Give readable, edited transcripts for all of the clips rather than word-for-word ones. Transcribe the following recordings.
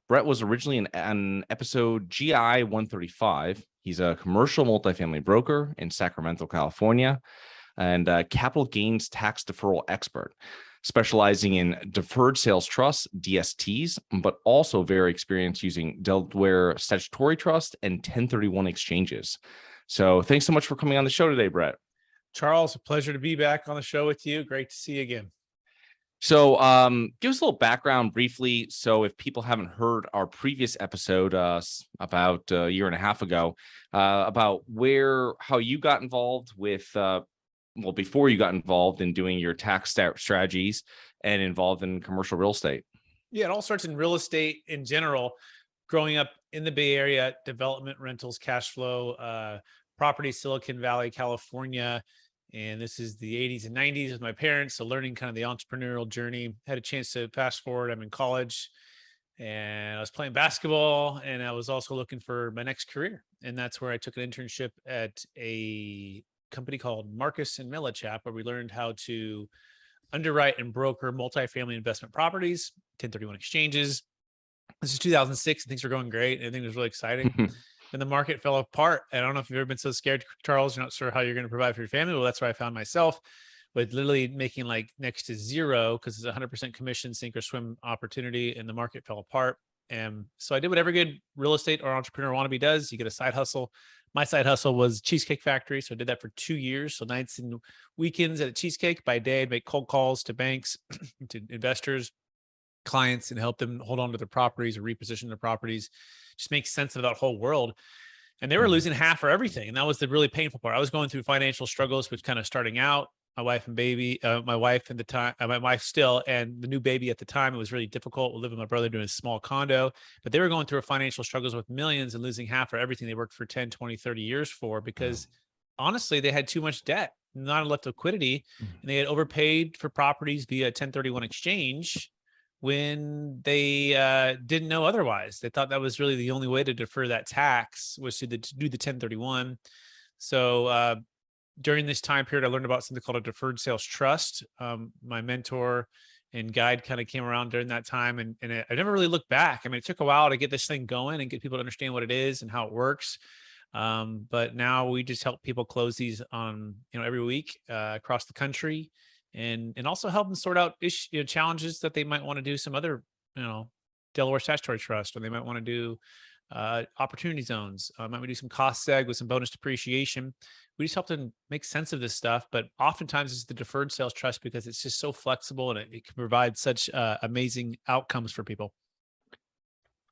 Brett was originally an episode GI 135. He's a commercial multifamily broker in Sacramento, California, and a capital gains tax deferral expert, specializing in deferred sales trusts, DSTs, but also very experienced using Delaware statutory trust and 1031 exchanges. So thanks so much for coming on the show today, Brett. Charles, a pleasure to be back on the show with you. Great to see you again. So give us a little background briefly. So if people haven't heard our previous episode about a year and a half ago, about how you got involved with, before you got involved in doing your tax strategies and involved in commercial real estate. Yeah, it all starts in real estate in general. Growing up in the Bay Area, development, rentals, cash flow, property, Silicon Valley, California. And this is the 80s and 90s with my parents. So learning kind of the entrepreneurial journey. Had a chance to fast forward. I'm in college and I was playing basketball, and I was also looking for my next career. And that's where I took an internship at a company called Marcus and Millichap, where we learned how to underwrite and broker multifamily investment properties, 1031 exchanges. This is 2006, and things were going great. Everything was really exciting. And the market fell apart. I don't know if you've ever been so scared, Charles, you're not sure how you're going to provide for your family. Well, that's where I found myself, with literally making like next to zero, because it's 100% commission, sink or swim opportunity, and the market fell apart. And so I did what every good real estate or entrepreneur wannabe does. You get a side hustle. My side hustle was Cheesecake Factory. So I did that for 2 years. So nights and weekends at a Cheesecake. By day, I'd make cold calls to banks, to investors, clients, and help them hold on to their properties or reposition their properties, just make sense of that whole world. And they were losing half or everything. And that was the really painful part. I was going through financial struggles, which kind of starting out, my wife and baby, my wife at the time, my wife still, and the new baby at the time. It was really difficult. We lived with my brother doing a small condo, but they were going through financial struggles with millions and losing half or everything they worked for 10, 20, 30 years for, because honestly, they had too much debt, not enough liquidity, and they had overpaid for properties via 1031 exchange when they didn't know otherwise. They thought that was really the only way to defer that tax, was to do the 1031. So during this time period, I learned about something called a Deferred Sales Trust. My mentor and guide kind of came around during that time, and I never really looked back. I mean, it took a while to get this thing going and get people to understand what it is and how it works. But now we just help people close these on, every week across the country. And also help them sort out challenges that they might want to do some other, Delaware statutory trust, or they might want to do opportunity zones. Might we do some cost seg with some bonus depreciation? We just help them make sense of this stuff. But oftentimes it's the deferred sales trust, because it's just so flexible, and it can provide such amazing outcomes for people.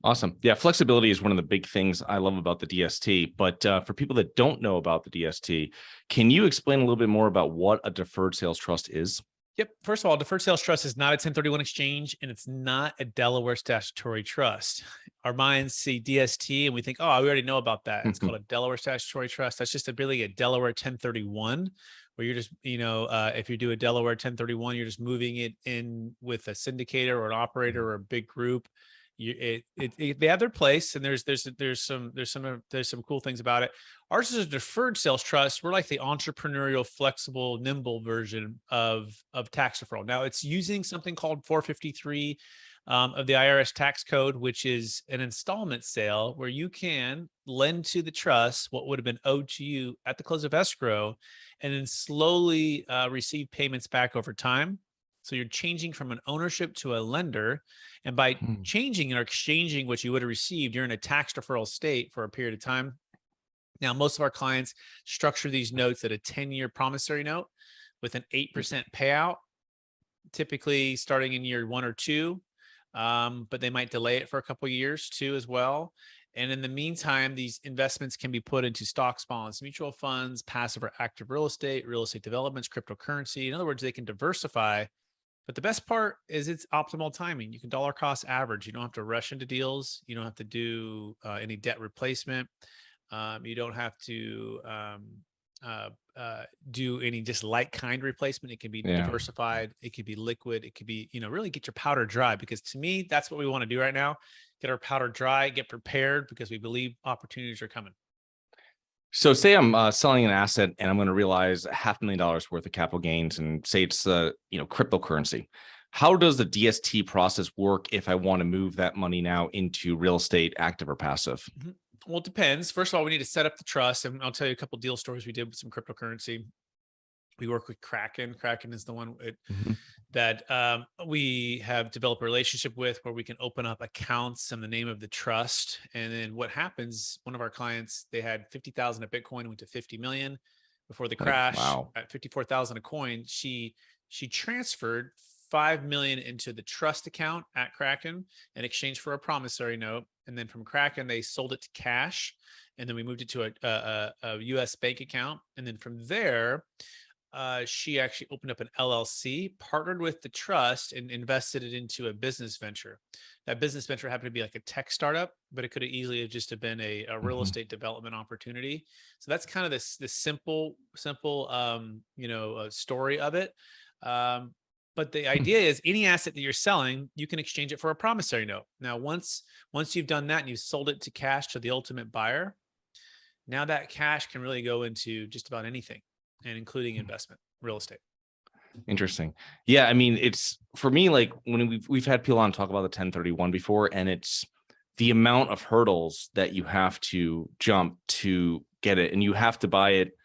Awesome. Yeah, flexibility is one of the big things I love about the DST. But for people that don't know about the DST, can you explain a little bit more about what a deferred sales trust is? Yep. First of all, deferred sales trust is not a 1031 exchange, and it's not a Delaware statutory trust. Our minds see DST and we think, oh, we already know about that. It's called a Delaware statutory trust. That's just really a Delaware 1031, where you're just, if you do a Delaware 1031, you're just moving it in with a syndicator or an operator or a big group. They have their place, and there's some cool things about it. Ours is a deferred sales trust. We're like the entrepreneurial, flexible, nimble version of tax deferral. Now it's using something called 453 of the IRS tax code, which is an installment sale where you can lend to the trust what would have been owed to you at the close of escrow, and then slowly receive payments back over time. So you're changing from an ownership to a lender. And by changing or exchanging what you would have received, you're in a tax deferral state for a period of time. Now, most of our clients structure these notes at a 10-year promissory note with an 8% payout, typically starting in year 1 or 2. But they might delay it for a couple of years too as well. And in the meantime, these investments can be put into stocks, bonds, mutual funds, passive or active real estate developments, cryptocurrency. In other words, they can diversify. But the best part is it's optimal timing. You can dollar cost average. You don't have to rush into deals. You don't have to do any debt replacement. You don't have to do any just like kind replacement. It can be diversified. It could be liquid. It could be, really get your powder dry, because to me, that's what we want to do right now. Get our powder dry, get prepared, because we believe opportunities are coming. So say I'm selling an asset and I'm going to realize $500,000 worth of capital gains, and say it's cryptocurrency. how does the DST process work if I want to move that money now into real estate, active or passive? Well, it depends. First of all, we need to set up the trust, and I'll tell you a couple deal stories we did with some cryptocurrency. We work with Kraken. Kraken is the one Mhm. that we have developed a relationship with, where we can open up accounts in the name of the trust. And then what happens? One of our clients, they had 50,000 of Bitcoin, went to 50 million before the Like, crash. wow. At 54,000 a coin, she transferred 5 million into the trust account at Kraken in exchange for a promissory note. And then from Kraken, they sold it to cash. And then we moved it to a US bank account. And then from there, she actually opened up an LLC, partnered with the trust, and invested it into a business venture. That business venture happened to be like a tech startup, but it could have easily have just have been a real Mhm. estate development opportunity. So that's kind of this simple story of it. Um, but the Hmm. idea is any asset that you're selling, you can exchange it for a promissory note. Now, once you've done that and you've sold it to cash to the ultimate buyer, now that cash can really go into just about anything, and including investment, real estate. Interesting. Yeah, I mean, it's for me, like when we've had people on talk about the 1031 before, and it's the amount of hurdles that you have to jump to get it, and you have to buy it,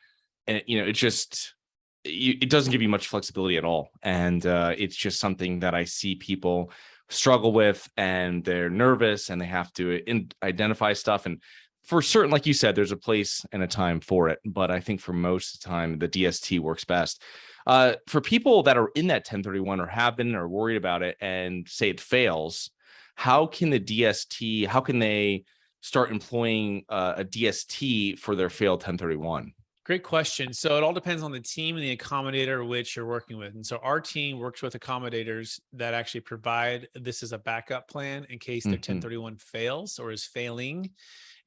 and it just it doesn't give you much flexibility at all, and it's just something that I see people struggle with, and they're nervous, and they have to identify stuff, and for certain, like you said, there's a place and a time for it, but I think for most of the time, the DST works best. For people that are in that 1031 or have been or worried about it and say it fails, how can the DST, how can they start employing a DST for their failed 1031? Great question. So it all depends on the team and the accommodator which you're working with. And so our team works with accommodators that actually provide this as a backup plan in case their Mhm. 1031 fails or is failing.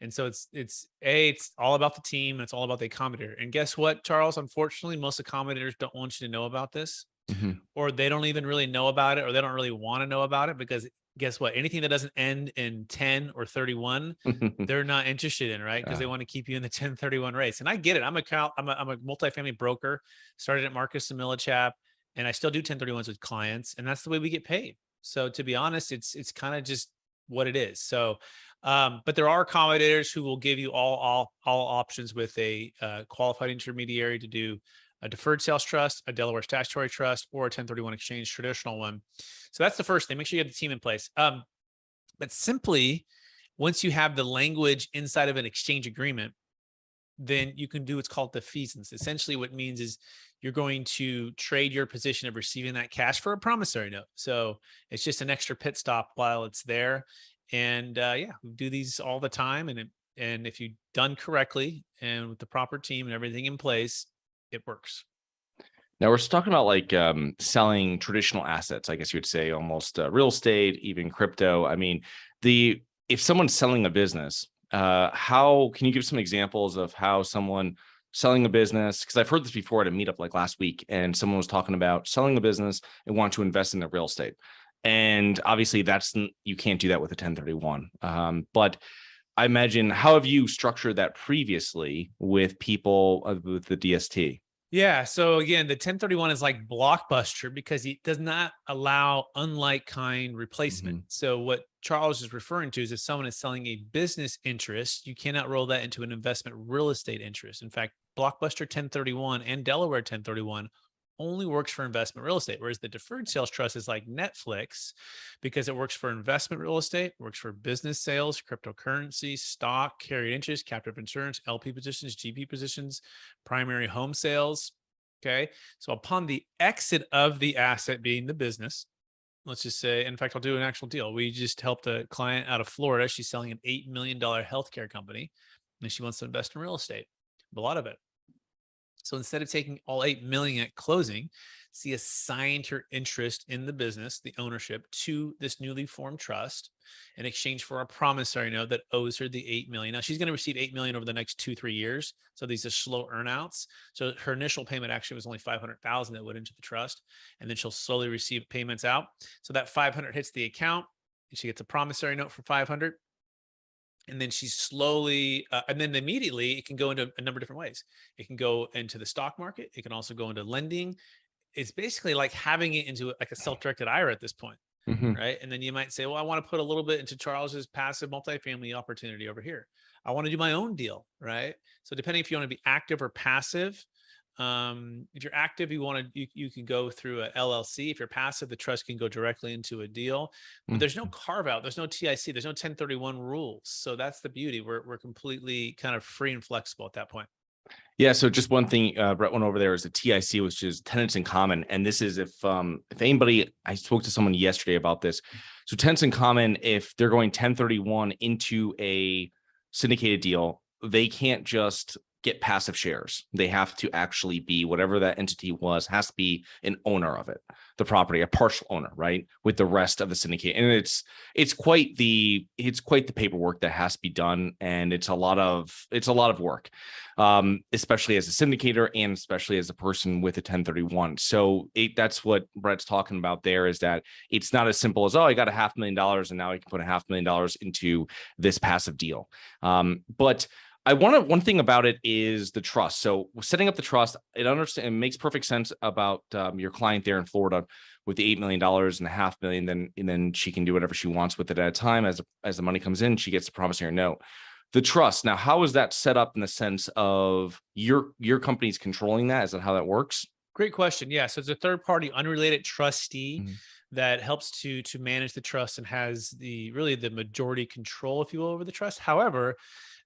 And so it's all about the team and it's all about the accommodator. And guess what, Charles? Unfortunately, most accommodators don't want you to know about this, Mhm. or they don't even really know about it, or they don't really want to know about it, because guess what? Anything that doesn't end in 10 or 31, they're not interested in, right? Because they Uh, want to keep you in the 1031 race. And I get it. I'm a multifamily broker, started at Marcus and Millichap, and I still do 1031s with clients, and that's the way we get paid. So to be honest, it's kind of just what it is. So but there are accommodators who will give you all options with a qualified intermediary to do a deferred sales trust, a Delaware statutory trust, or a 1031 exchange traditional one. So that's the first thing. Make sure you have the team in place. But simply, once you have the language inside of an exchange agreement, then you can do what's called defeasance. Essentially, what it means is you're going to trade your position of receiving that cash for a promissory note. So it's just an extra pit stop while it's there. And yeah, we do these all the time. And if you've done correctly and with the proper team and everything in place, it works. Now we're talking about like selling traditional assets, I guess you would say almost real estate, even crypto. I mean, the if someone's selling a business, how can you give some examples of how someone selling a business? Because I've heard this before at a meetup like last week, and someone was talking about selling a business and want to invest in the real estate. And obviously, you can't do that with a 1031. But I imagine, how have you structured that previously with people with the DST? Yeah. So again, the 1031 is like Blockbuster because it does not allow unlike kind replacement. Mhm. So what Charles is referring to is if someone is selling a business interest, you cannot roll that into an investment real estate interest. In fact, Blockbuster 1031 and Delaware 1031 only works for investment real estate, whereas the deferred sales trust is like Netflix because it works for investment real estate, works for business sales, cryptocurrency, stock, carried interest, captive insurance, LP positions, GP positions, primary home sales. Okay. So upon the exit of the asset being the business, let's just say, in fact, I'll do an actual deal. We just helped a client out of Florida. She's selling an $8 million healthcare company and she wants to invest in real estate, a lot of it. So instead of taking all 8 million at closing, she assigned her interest in the business, the ownership, to this newly formed trust in exchange for a promissory note that owes her the 8 million. Now she's going to receive 8 million over the next 2-3 years. So these are slow earnouts. So her initial payment actually was only 500,000 that went into the trust, and then she'll slowly receive payments out. So that 500 hits the account, and she gets a promissory note for 500. And then she's slowly and then immediately it can go into a number of different ways. It can go into the stock market. It can also go into lending. it's basically like having it into like a self-directed IRA at this point. Hmm. Right. And then you might say, well, I want to put a little bit into Charles's passive multifamily opportunity over here. I want to do my own deal. Right. So depending if you want to be active or passive, if you're active, you can go through a LLC. If you're passive, the trust can go directly into a deal, but there's no carve out, there's no TIC, there's no 1031 rules. So that's the beauty. We're completely kind of free and flexible at that point. Yeah. So just one thing, Brett went over there is the TIC, which is tenants in common. And this is if anybody, I spoke to someone yesterday about this. So tenants in common, if they're going 1031 into a syndicated deal, they can't just get passive shares. They have to actually be whatever that entity was, has to be an owner of it, the property, a partial owner, right? With the rest of the syndicate. And it's quite the paperwork that has to be done. And it's a lot of work. Especially as a syndicator and especially as a person with a 1031. So that's what Brett's talking about there, is that it's not as simple as, oh, I got $500,000 and now I can put $500,000 into this passive deal. But one thing about it is the trust. So setting up the trust, it makes perfect sense about your client there in Florida with the $8 million and $500,000, and then she can do whatever she wants with it at a time. As the money comes in, she gets the promissory note. The trust. Now, how is that set up in the sense of your company's controlling that? Is that how that works? Great question. Yeah. So it's a third party unrelated trustee that helps to manage the trust and has the majority control, if you will, over the trust. However,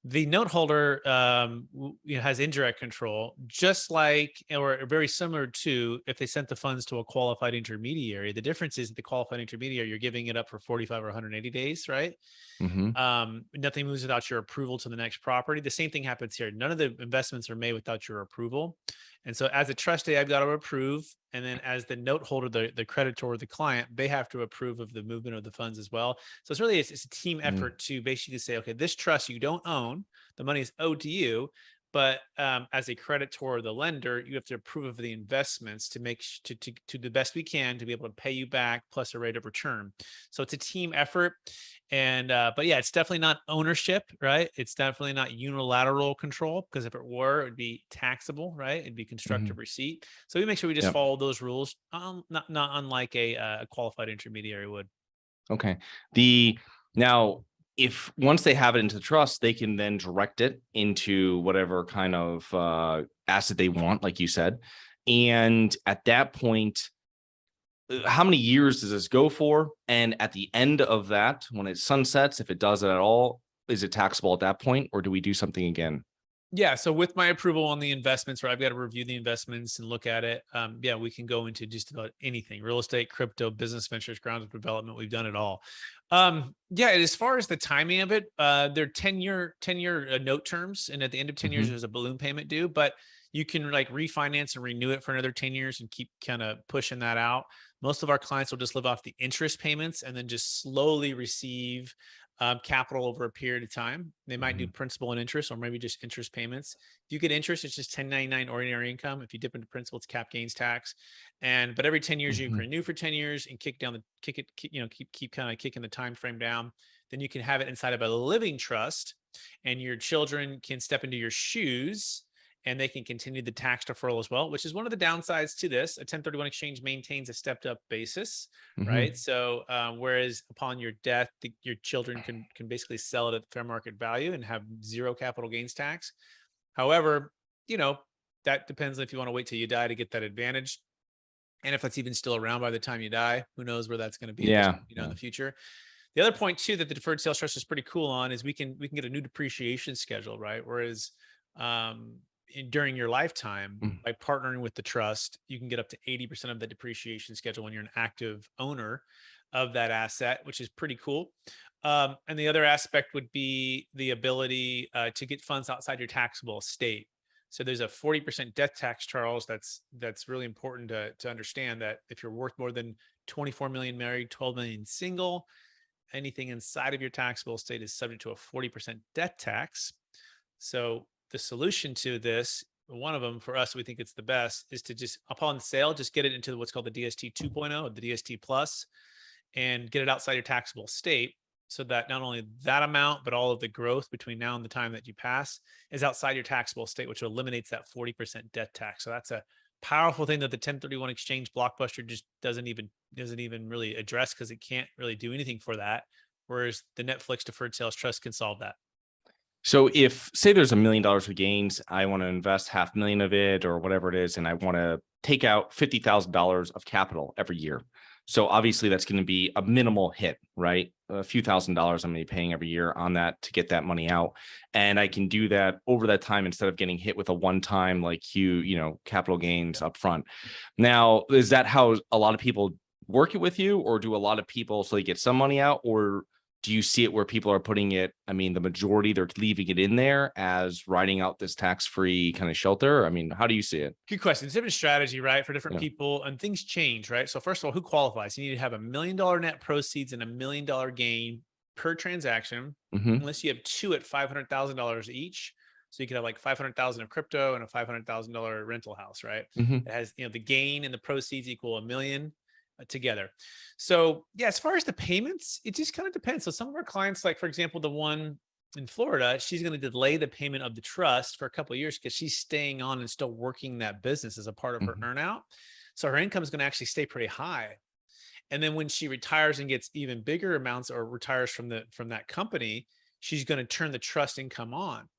the note holder has indirect control, just like, or very similar to if they sent the funds to a qualified intermediary. The difference is the qualified intermediary, you're giving it up for 45 or 180 days, right? Nothing moves without your approval to the next property. The same thing happens here. None of the investments are made without your approval. And so as a trustee, I've got to approve. And then as the note holder, the creditor, the client, they have to approve of the movement of the funds as well. So it's a team effort to basically say, okay, this trust you don't own, the money is owed to you. But as a creditor or the lender, you have to approve of the investments to make to the best we can to be able to pay you back plus a rate of return. So it's a team effort. And but yeah, it's definitely not ownership, right? It's definitely not unilateral control, because if it were, it would be taxable, right? It'd be constructive receipt. So we make sure we just follow those rules, not unlike a qualified intermediary would. Okay. Now, if once they have it into the trust, they can then direct it into whatever kind of asset they want, like you said. And at that point, how many years does this go for? And at the end of that, when it sunsets, if it does it at all, is it taxable at that point, or do we do something again? Yeah. So with my approval on the investments, where I've got to review the investments and look at it. Yeah, we can go into just about anything: real estate, crypto, business ventures, ground up development. We've done it all. Yeah. As far as the timing of it, they're 10-year note terms. And at the end of 10 years, there's a balloon payment due, but you can like refinance and renew it for another 10 years and keep kind of pushing that out. Most of our clients will just live off the interest payments and then just slowly receive capital over a period of time. They might do principal and interest, or maybe just interest payments. If you get interest, it's just 1099 ordinary income. If you dip into principal, it's cap gains tax. But every 10 years, you can renew for 10 years and keep kind of kicking the time frame down. Then you can have it inside of a living trust, and your children can step into your shoes and they can continue the tax deferral as well, which is one of the downsides to this. A 1031 exchange maintains a stepped up basis, right? So whereas upon your death, your children can basically sell it at fair market value and have zero capital gains tax. However, that depends if you want to wait till you die to get that advantage. And if that's even still around by the time you die, who knows where that's going to be in the future. The other point too that the deferred sales trust is pretty cool on is we can get a new depreciation schedule, right? Whereas during your lifetime, by partnering with the trust, you can get up to 80% of the depreciation schedule when you're an active owner of that asset, which is pretty cool. And the other aspect would be the ability to get funds outside your taxable estate. So there's a 40% death tax, Charles. That's really important to understand, that if you're worth more than 24 million married, 12 million single, anything inside of your taxable estate is subject to a 40% death tax. So the solution to this, one of them for us, we think it's the best, is to just upon sale, just get it into what's called the DST 2.0 or the DST plus, and get it outside your taxable estate, so that not only that amount, but all of the growth between now and the time that you pass is outside your taxable estate, which eliminates that 40% death tax. So that's a powerful thing that the 1031 exchange blockbuster just doesn't even really address, because it can't really do anything for that. Whereas the Netflix deferred sales trust can solve that. So if say there's $1 million of gains, I want to invest 500,000 of it or whatever it is, and I want to take out $50,000 of capital every year. So obviously that's going to be a minimal hit, right? A few $1,000s I'm going to be paying every year on that to get that money out. And I can do that over that time instead of getting hit with a one-time like capital gains up front. Now, is that how a lot of people work it with you, or do a lot of people so they get some money out, or do you see it where people are putting it? I mean, the majority, they're leaving it in there as riding out this tax-free kind of shelter. I mean, how do you see it? Good question. It's a different strategy, right, for different Yeah. people, and things change, right? So first of all, who qualifies? You need to have $1 million net proceeds and $1 million gain per transaction, Mhm. unless you have two at $500,000 each. So you could have like 500,000 of crypto and a $500,000 rental house, right? Mhm. It has, the gain and the proceeds equal $1 million together. So yeah, as far as the payments, it just kind of depends. So some of our clients, like for example, the one in Florida, she's going to delay the payment of the trust for a couple of years because she's staying on and still working that business as a part of her Mhm. earnout. So her income is going to actually stay pretty high. And then when she retires and gets even bigger amounts, or retires from that company, she's going to turn the trust income on.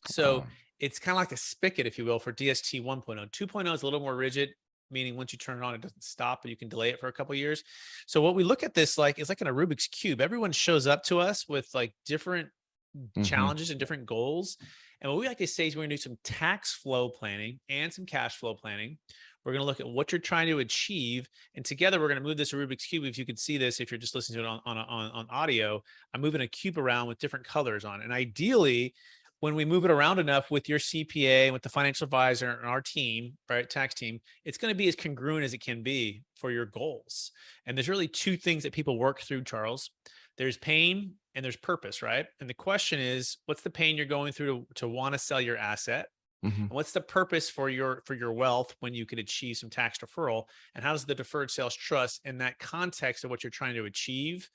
So Wow. it's kind of like a spigot, if you will, for DST 1.0. 2.0 is a little more rigid, meaning once you turn it on, it doesn't stop, but you can delay it for a couple of years. So what we look at this like is like in a Rubik's Cube. Everyone shows up to us with like different Mhm. challenges and different goals. And what we like to say is we're going to do some tax flow planning and some cash flow planning. We're going to look at what you're trying to achieve, and together we're going to move this Rubik's Cube. If you could see this, if you're just listening to it on audio, I'm moving a cube around with different colors on it. And ideally, when we move it around enough with your CPA and with the financial advisor and our team, right, tax team, it's going to be as congruent as it can be for your goals. And there's really two things that people work through, Charles. There's pain and there's purpose, right? And the question is, what's the pain you're going through to want to sell your asset? Mhm. And what's the purpose for your wealth when you could achieve some tax deferral? And how does the deferred sales trust, in that context of what you're trying to achieve,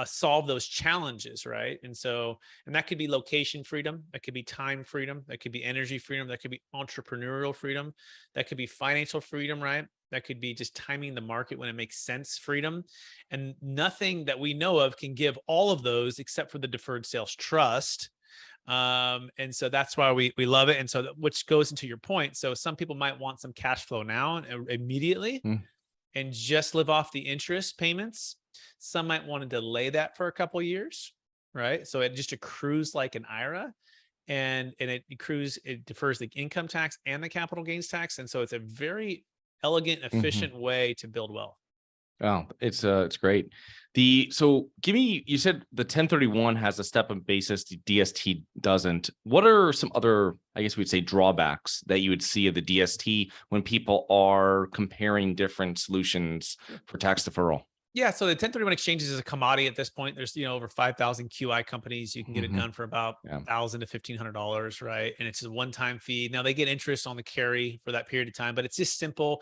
solve those challenges, right? And that could be location freedom, that could be time freedom, that could be energy freedom, that could be entrepreneurial freedom, that could be financial freedom, right? That could be just timing the market when it makes sense freedom. And nothing that we know of can give all of those except for the deferred sales trust. And so that's why we love it. And so which goes into your point. So some people might want some cash flow now and immediately Mm. and just live off the interest payments. Some might want to delay that for a couple of years, right? So it just accrues like an IRA, and it defers the income tax and the capital gains tax. And so it's a very elegant, Mhm. efficient way to build wealth. Oh, it's great. So give me, you said the 1031 has a step-up basis, the DST doesn't. What are some other, I guess we'd say, drawbacks that you would see of the DST when people are comparing different solutions for tax deferral? Yeah, so the 1031 exchanges is a commodity at this point. There's over 5,000 QI companies. You can get it Mhm. done for about Yeah. $1,000 to $1,500, right? And it's a one-time fee. Now they get interest on the carry for that period of time, but it's just simple.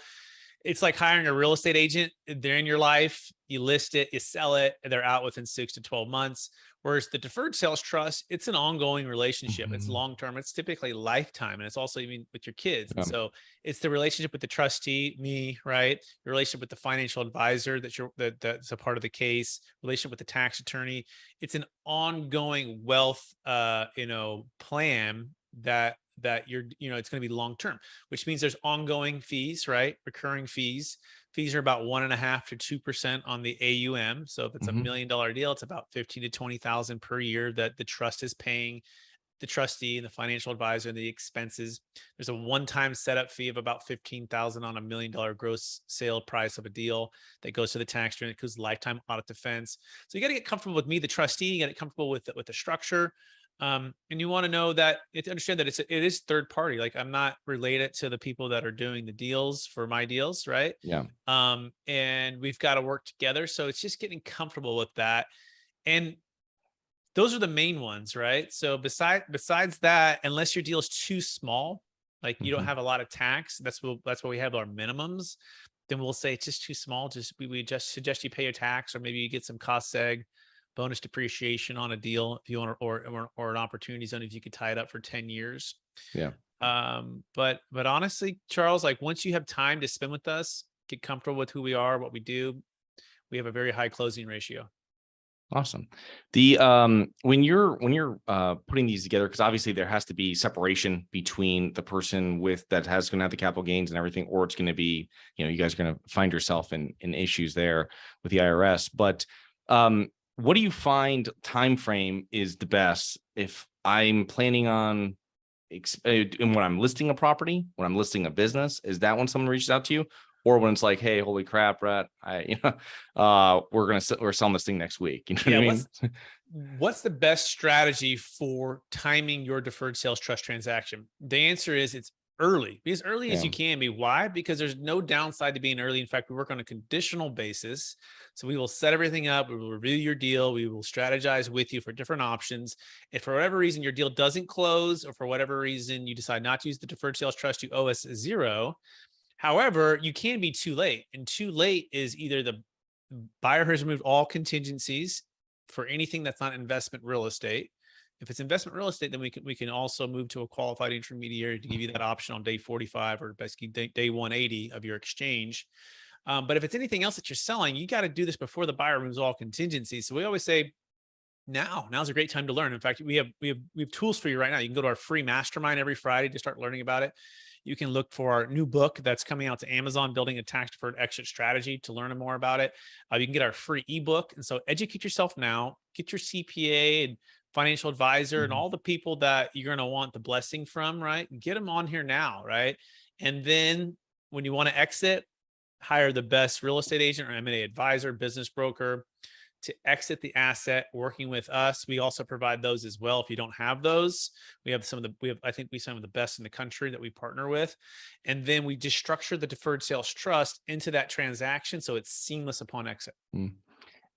It's like hiring a real estate agent. They're in your life, you list it, you sell it, and they're out within 6 to 12 months. Whereas the deferred sales trust, it's an ongoing relationship. It's Mhm. long term. It's typically lifetime, and it's also even with your kids. And Yeah. so it's the relationship with the trustee, me, right? Your relationship with the financial advisor that's a part of the case. Relationship with the tax attorney. It's an ongoing wealth, plan that it's going to be long term, which means there's ongoing fees, right? Recurring fees. Fees are about 1.5% to 2% on the AUM. So if it's $1 Mhm. million deal, it's about 15 to 20,000 per year that the trust is paying the trustee and the financial advisor and the expenses. There's a one-time setup fee of about 15,000 on $1 million gross sale price of a deal that goes to the tax return. It includes lifetime audit defense. So you got to get comfortable with me, the trustee. You got to get comfortable with the structure. And you want to know that understand that it is third party. Like I'm not related to the people that are doing the deals for my deals, right? Yeah. And we've got to work together. So it's just getting comfortable with that. And those are the main ones, right? So besides that, unless your deal is too small, like you don't Mhm. have a lot of tax, that's why we have our minimums. Then we'll say it's just too small. Just we just suggest you pay your tax, or maybe you get some cost seg, bonus depreciation on a deal if you want, or an opportunity zone if you could tie it up for 10 years. Yeah. But honestly, Charles, like once you have time to spend with us, get comfortable with who we are, what we do, we have a very high closing ratio. Awesome. The when you're putting these together, because obviously there has to be separation between the person with that has going to have the capital gains and everything, or it's going to be, you guys are going to find yourself in issues there with the IRS. But what do you find time frame is the best if I'm planning on and when I'm listing a property, when I'm listing a business? Is that when someone reaches out to you? Or when it's like, hey, holy crap, Brett, we're selling this thing next week. You know what Yeah, I mean? what's the best strategy for timing your deferred sales trust transaction? The answer is it's early. Be as early as Yeah. you can be. Why? Because there's no downside to being early. In fact, we work on a conditional basis. So we will set everything up. We will review your deal. We will strategize with you for different options. If for whatever reason your deal doesn't close, or for whatever reason you decide not to use the deferred sales trust, you owe us zero. However, you can be too late. And too late is either the buyer has removed all contingencies for anything that's not investment real estate. If it's investment real estate, then we can also move to a qualified intermediary to give you that option on day 45, or basically day 180 of your exchange. But if it's anything else that you're selling, you got to do this before the buyer removes all contingencies. So we always say now's a great time to learn. In fact, we have tools for you right now. You can go to our free mastermind every Friday to start learning about it. You can look for our new book that's coming out to Amazon, Building a Tax Deferred Exit Strategy, to learn more about it. You can get our free ebook. And so educate yourself now, get your CPA and financial advisor and all the people that you're going to want the blessing from, right? Get them on here now, right? And then when you want to exit, hire the best real estate agent or M&A advisor, business broker to exit the asset working with us. We also provide those as well. If you don't have those, we have I think we some of the best in the country that we partner with. And then we just structure the deferred sales trust into that transaction so it's seamless upon exit.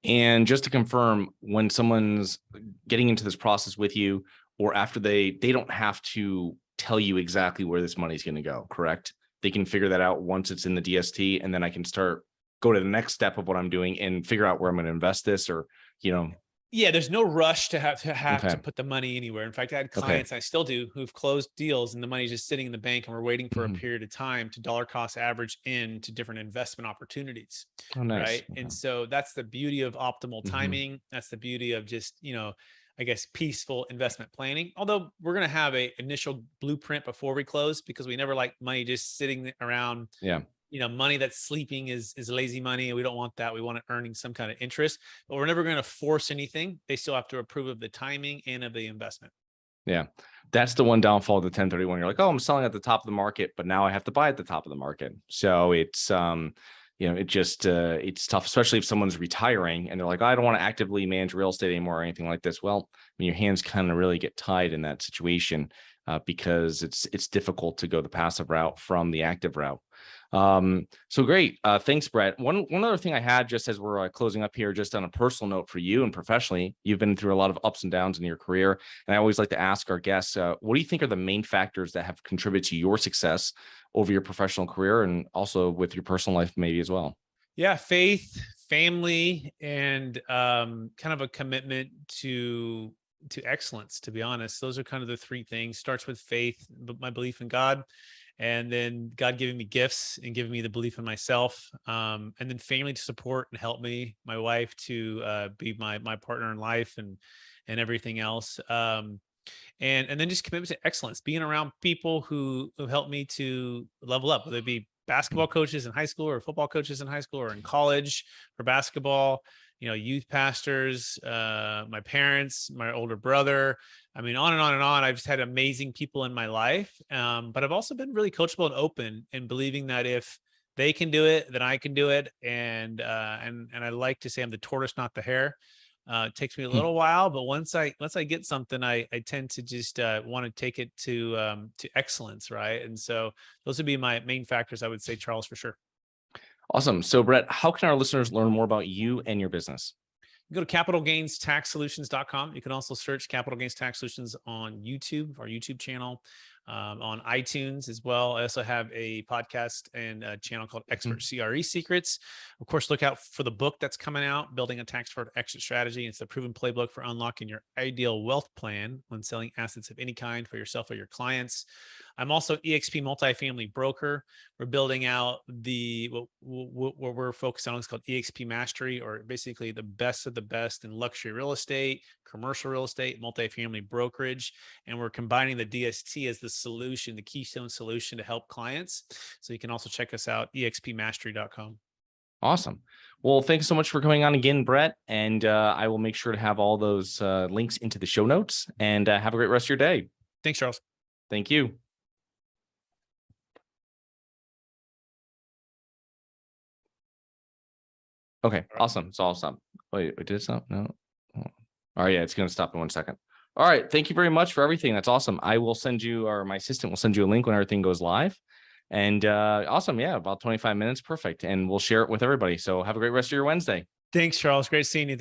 And just to confirm, when someone's getting into this process with you, or after they don't have to tell you exactly where this money's going to go, correct? They can figure that out once it's in the DST, and then I can go to the next step of what I'm doing and figure out where I'm going to invest this, or, Yeah, there's no rush to have Okay. to put the money anywhere. In fact, I had clients, I still do, who've closed deals and the money's just sitting in the bank and we're waiting for a period of time to dollar cost average into different investment opportunities. Oh, nice. Right. Okay. And so that's the beauty of optimal timing. That's the beauty of just, I guess, peaceful investment planning. Although we're going to have a initial blueprint before we close, because we never like money just sitting around. Yeah. Money that's sleeping is lazy money, and we don't want that. We want it earning some kind of interest, but we're never going to force anything. They still have to approve of the timing and of the investment. Yeah. That's the one downfall of the 1031. You're like, oh, I'm selling at the top of the market, but now I have to buy at the top of the market. So it's, it's tough, especially if someone's retiring and they're like, I don't want to actively manage real estate anymore or anything like this. Well, I mean, your hands kind of really get tied in that situation because it's difficult to go the passive route from the active route. So great. Thanks, Brett. One other thing I had, just as we're closing up here, just on a personal note for you and professionally, you've been through a lot of ups and downs in your career. And I always like to ask our guests, what do you think are the main factors that have contributed to your success over your professional career and also with your personal life maybe as well? Yeah, faith, family, and kind of a commitment to excellence, to be honest. Those are kind of the three things. Starts with faith, but my belief in God, and then God giving me gifts and giving me the belief in myself, and then family to support and help me, my wife to be my partner in life, and everything else. And then just commitment to excellence, being around people who help me to level up, whether it be basketball coaches in high school or football coaches in high school or in college for basketball, youth pastors, my parents, my older brother. I mean, on and on and on. I've just had amazing people in my life. But I've also been really coachable and open, and believing that if they can do it, then I can do it. And I like to say I'm the tortoise, not the hare. It takes me a little while, but once I get something, I tend to just want to take it to excellence, right? And so those would be my main factors, I would say, Charles, for sure. Awesome. So Brett, how can our listeners learn more about you and your business? Go to capitalgainstaxsolutions.com. You can also search Capital Gains Tax Solutions on YouTube, our YouTube channel. on iTunes as well. I also have a podcast and a channel called Expert Mm-hmm. CRE Secrets. Of course, look out for the book that's coming out, Building a Tax-Deferred Exit Strategy. It's the proven playbook for unlocking your ideal wealth plan when selling assets of any kind for yourself or your clients. I'm also EXP multifamily broker. We're building out what we're focused on is called EXP Mastery, or basically the best of the best in luxury real estate, commercial real estate, multifamily brokerage. And we're combining the DST as the solution, the keystone solution to help clients. So you can also check us out, expmastery.com. Awesome. Well, thanks so much for coming on again, Brett. And I will make sure to have all those links into the show notes. And have a great rest of your day. Thanks, Charles. Thank you. Okay, awesome. So I'll stop. Wait, did it stop? No. All right, yeah, it's going to stop in 1 second. All right, thank you very much for everything. That's awesome. I will send you, or my assistant will send you a link when everything goes live. And awesome, yeah, about 25 minutes, perfect. And we'll share it with everybody. So have a great rest of your Wednesday. Thanks, Charles. Great seeing you.